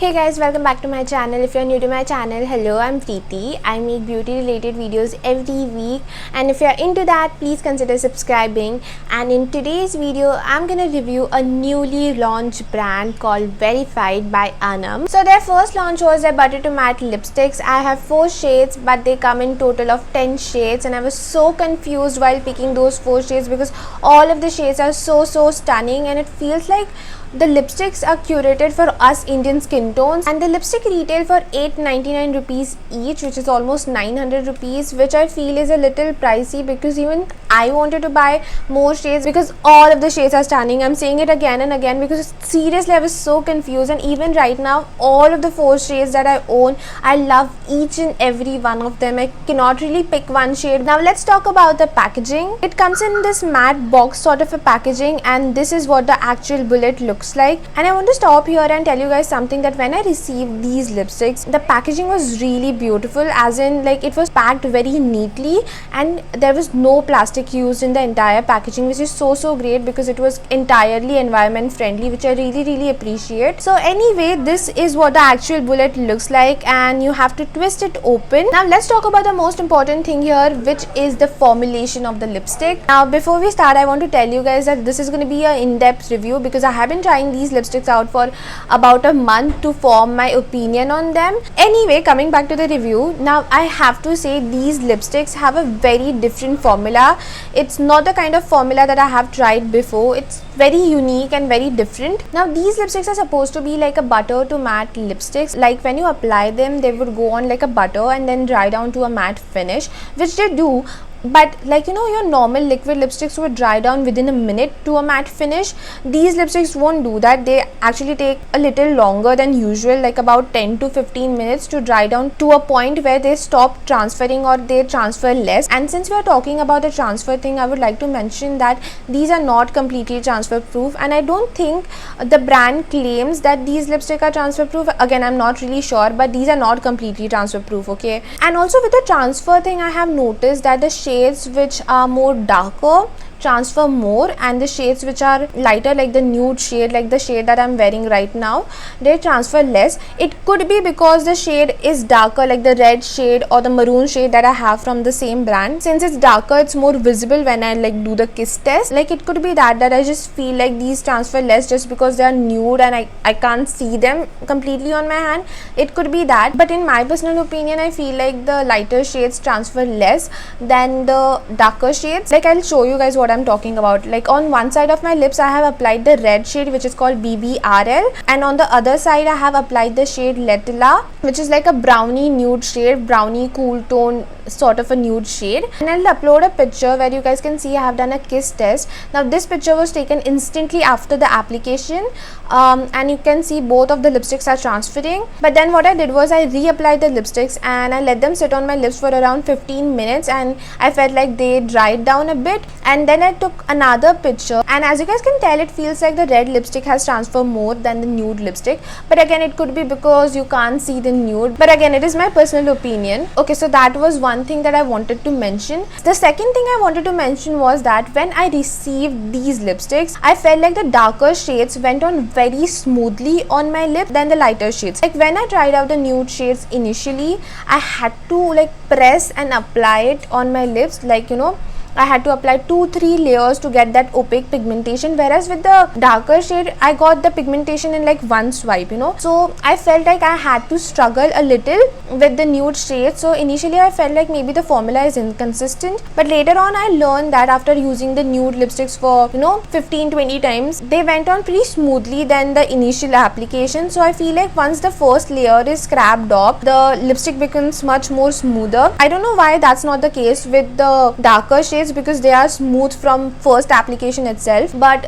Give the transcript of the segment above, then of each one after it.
Hey guys, welcome back to my channel. If you're new to my channel, hello, I'm Preeti. I make beauty related videos every week, and if you're into that, please consider subscribing. And in today's video, I'm gonna review a newly launched brand called Wearified by Aanam. So their first launch was their butter to matte lipsticks. I have 4 shades, but they come in total of 10 shades, and I was so confused while picking those 4 shades because all of the shades are so stunning, and it feels like the lipsticks are curated for us Indian skin tones, and the lipstick retail for 899 rupees each, which is almost 900 rupees, which I feel is a little pricey because even I wanted to buy more shades because all of the shades are stunning. I'm saying it again and again because seriously I was so confused, and even right now all of the 4 shades that I own, I love each and every one of them. I cannot really pick one shade. Now let's talk about the packaging. It comes in this matte box sort of a packaging, and this is what the actual bullet looks like. And I want to stop here and tell you guys something, that when I received these lipsticks, the packaging was really beautiful, as in like it was packed very neatly and there was no plastic used in the entire packaging, which is so great because it was entirely environment friendly, which I really appreciate. So anyway, this is what the actual bullet looks like, and you have to twist it open. Now let's talk about the most important thing here, which is the formulation of the lipstick. Now before we start, I want to tell you guys that this is going to be an in-depth review because I have been trying these lipsticks out for about a month to form my opinion on them. Anyway, coming back to the review, now I have to say these lipsticks have a very different formula. It's not the kind of formula that I have tried before. It's very unique and very different. Now these lipsticks are supposed to be like a butter to matte lipsticks. Like when you apply them, they would go on like a butter and then dry down to a matte finish, which they do. But like, you know, your normal liquid lipsticks would dry down within a minute to a matte finish. These lipsticks won't do that. They actually take a little longer than usual, like about 10 to 15 minutes to dry down to a point where they stop transferring or they transfer less. And since we are talking about the transfer thing, I would like to mention that these are not completely transfer proof, and I don't think the brand claims that these lipsticks are transfer proof. Again, I'm not really sure, but these are not completely transfer proof, okay? And also with the transfer thing, I have noticed that the shades which are more darker transfer more, and the shades which are lighter, like the nude shade, like the shade that I'm wearing right now, they transfer less. It could be because the shade is darker, like the red shade or the maroon shade that I have from the same brand. Since it's darker, it's more visible when I like do the kiss test. Like it could be that I just feel like these transfer less just because they are nude and I can't see them completely on my hand. It could be that, but in my personal opinion, I feel like the lighter shades transfer less than the darker shades. Like I'll show you guys what I'm talking about. Like on one side of my lips, I have applied the red shade, which is called BBRL, and on the other side I have applied the shade LAYTELLA, which is like a brownie nude shade, brownie cool tone sort of a nude shade. And I'll upload a picture where you guys can see I have done a kiss test. Now this picture was taken instantly after the application, and you can see both of the lipsticks are transferring. But then what I did was I reapplied the lipsticks and I let them sit on my lips for around 15 minutes, and I felt like they dried down a bit. And then I took another picture, and as you guys can tell, it feels like the red lipstick has transferred more than the nude lipstick. But again, it could be because you can't see the nude, but again, it is my personal opinion. Okay, so that was one thing that I wanted to mention. The second thing I wanted to mention was that when I received these lipsticks, I felt like the darker shades went on very smoothly on my lip than the lighter shades. Like when I tried out the nude shades initially, I had to like press and apply it on my lips, like, you know, I had to apply 2-3 layers to get that opaque pigmentation, whereas with the darker shade, I got the pigmentation in like one swipe, you know. So I felt like I had to struggle a little with the nude shade. So initially I felt like maybe the formula is inconsistent, but later on I learned that after using the nude lipsticks for, you know, 15-20 times, they went on pretty smoothly than the initial application. So I feel like once the first layer is scrapped off, the lipstick becomes much more smoother. I don't know why that's not the case with the darker shades, because they are smooth from first application itself, but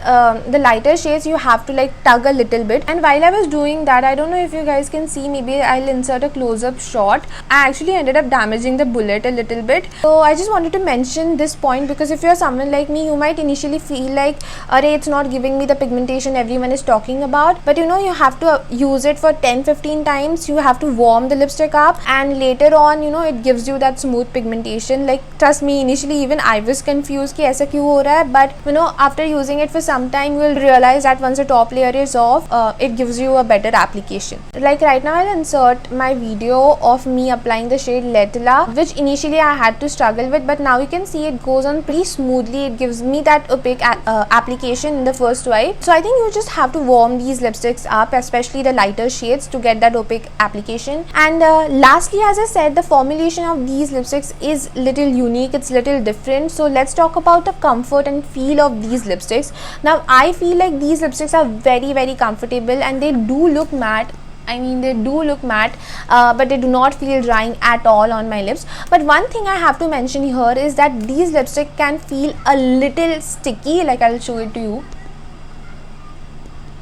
the lighter shades you have to like tug a little bit. And while I was doing that, I don't know if you guys can see, maybe I'll insert a close-up shot, I actually ended up damaging the bullet a little bit. So I just wanted to mention this point because if you're someone like me, you might initially feel like, array, it's not giving me the pigmentation everyone is talking about. But you know, you have to use it for 10-15 times. You have to warm the lipstick up, and later on, you know, it gives you that smooth pigmentation. Like trust me, initially even I was confused कि ऐसा क्यों हो रहा है, but you know, after using it for some time, you will realize that once the top layer is off, it gives you a better application. Like right now, I'll insert my video of me applying the shade LAYTELLA, which initially I had to struggle with, but now you can see it goes on pretty smoothly. It gives me that opaque application in the first wipe. So I think you just have to warm these lipsticks up, especially the lighter shades, to get that opaque application. And lastly, as I said, the formulation of these lipsticks is little unique, it's little different. So let's talk about the comfort and feel of these lipsticks. Now I feel like these lipsticks are very comfortable, and they do look matte. I mean, they do look matte, but they do not feel drying at all on my lips. But one thing I have to mention here is that these lipsticks can feel a little sticky. Like, I'll show it to you.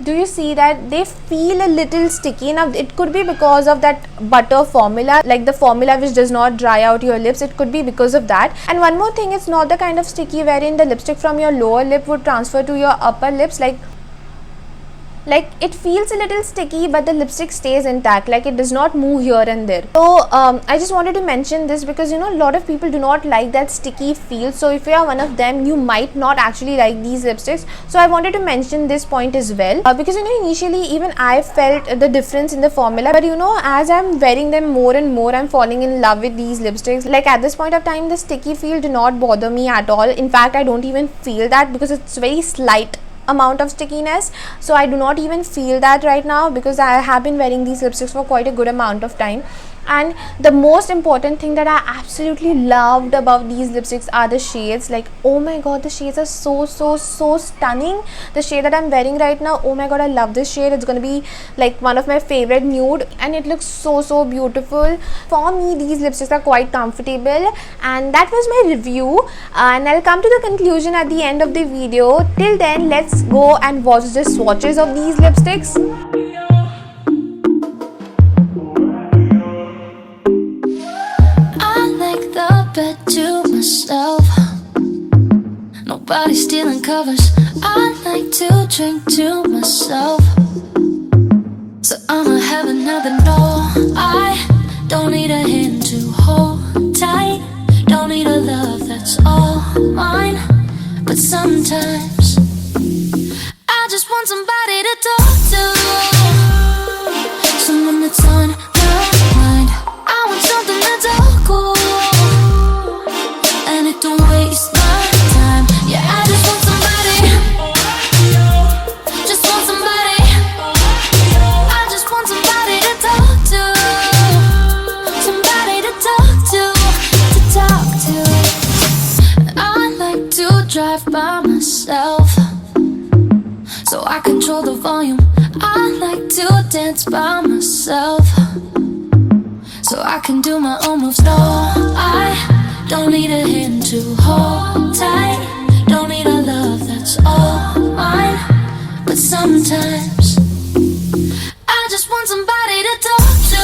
Do you see that they feel a little sticky? Now it could be because of that butter formula, like the formula which does not dry out your lips. It could be because of that. And one more thing, it's not the kind of sticky wherein the lipstick from your lower lip would transfer to your upper lips. Like it feels a little sticky, but the lipstick stays intact, like it does not move here and there. So I just wanted to mention this because, you know, a lot of people do not like that sticky feel. So if you are one of them, you might not actually like these lipsticks. So I wanted to mention this point as well, because, you know, initially even I felt the difference in the formula, but you know, as I'm wearing them more and more, I'm falling in love with these lipsticks. Like at this point of time, the sticky feel do not bother me at all. In fact, I don't even feel that because it's very slight amount of stickiness. So I do not even feel that right now because I have been wearing these lipsticks for quite a good amount of time. And the most important thing that I absolutely loved about these lipsticks are the shades. Like, oh my god, the shades are so stunning. The shade that I'm wearing right now, oh my god, I love this shade. It's gonna be like one of my favorite nude, and it looks so beautiful. For me, these lipsticks are quite comfortable, and that was my review, and I'll come to the conclusion at the end of the video. Till then, let's go and watch the swatches of these lipsticks. Bed to myself, nobody stealing covers. I like to drink to myself, so I'ma have another no. I don't need a hand to hold tight, don't need a love that's all mine. But sometimes I just want somebody to talk to, someone that's on my mind. I want something that's all cool, don't waste my time. Yeah, I just want somebody, just want somebody. I just want somebody to talk to, somebody to talk to. I like to drive by myself, so I control the volume. I like to dance by myself, so I can do my own moves. No, I don't need a hand to hold tight, don't need a love that's all mine. But sometimes I just want somebody to talk to,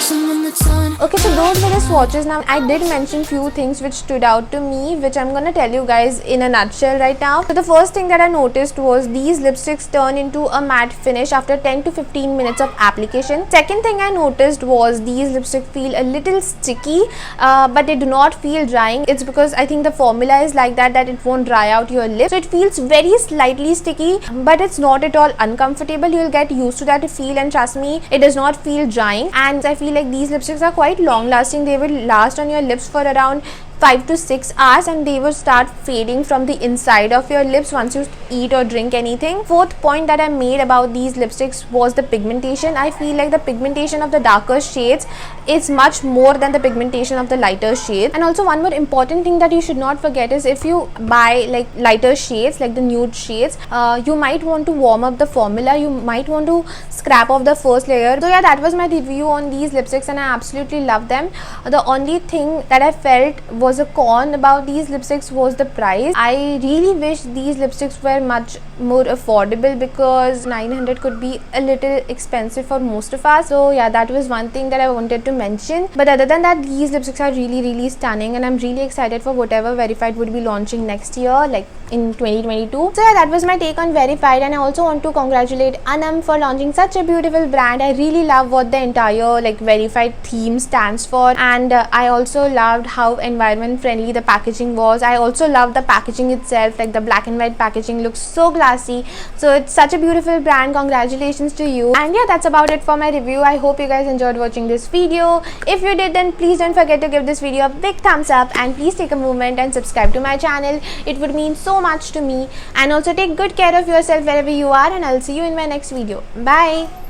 someone that's on. Okay, so those were the swatches. Now I did mention few things which stood out to me, which I'm gonna tell you guys in a nutshell right now. So the first thing that I noticed was these lipsticks turn into a matte finish after 10 to 15 minutes of application. Second thing I noticed was these lipsticks feel a little sticky, but they do not feel drying. It's because I think the formula is like that it won't dry out your lips. So it feels very slightly sticky, but it's not at all uncomfortable. You'll get used to that feel, and trust me, it does not feel drying. And I feel like these lipsticks are quite long lasting. They will last on your lips for around 5 to 6 hours, and they will start fading from the inside of your lips once you eat or drink anything. Fourth point that I made about these lipsticks was the pigmentation. I feel like the pigmentation of the darker shades is much more than the pigmentation of the lighter shades. And also one more important thing that you should not forget is if you buy like lighter shades, like the nude shades, you might want to warm up the formula. You might want to scrap off the first layer. So yeah, that was my review on these lipsticks, and I absolutely love them. The only thing that I felt was a con about these lipsticks was the price. I really wish these lipsticks were much more affordable because 900 could be a little expensive for most of us. So yeah, that was one thing that I wanted to mention. But other than that, these lipsticks are really stunning, and I'm really excited for whatever Wearified would be launching next year, like in 2022. So yeah, that was my take on Wearified, and I also want to congratulate Aanam for launching such a beautiful brand. I really love what the entire like Wearified theme stands for, and I also loved how environmental environment friendly the packaging was. I also love the packaging itself, like the black and white packaging looks so classy. So it's such a beautiful brand. Congratulations to you. And yeah, that's about it for my review. I hope you guys enjoyed watching this video. If you did, then please don't forget to give this video a big thumbs up, and please take a moment and subscribe to my channel. It would mean so much to me. And also take good care of yourself wherever you are, and I'll see you in my next video. Bye.